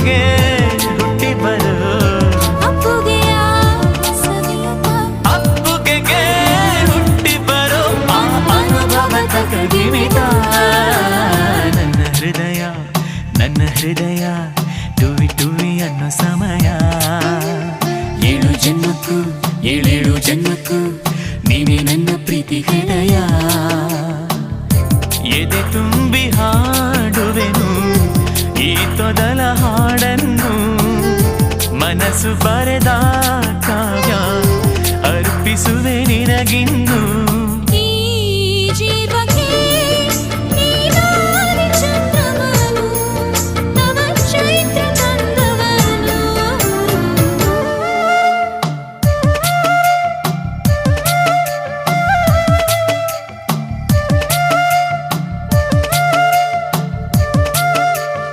ಅಪ್ಪುಗೆಗೆ ಹುಟ್ಟಿ ಬರೋ ಅಪ್ಪುಗೆಗೆ ಹುಟ್ಟಿ ಬರೋ ಅನುಭವದ ಕವಿಮಿತ ನನ್ನ ಹೃದಯ ಟುವಿ ಟುವಿ ಅನ್ನೋ ಸಮಯ ಏಳೇಳು ಜನ್ಮಕ್ಕೂ ನೀವೇ ನನ್ನ ಪ್ರೀತಿ ಹೃದಯ ಎದೆ ತುಂಬಿ ಹಾಡುವೆನು ಈ ತೊದಲ ಹಾಡನ್ನು ಮನಸ್ಸು ಬರೆದ ಕಾವ್ಯ ಅರ್ಪಿಸುವೆ ನಿನಗಿನ್ನು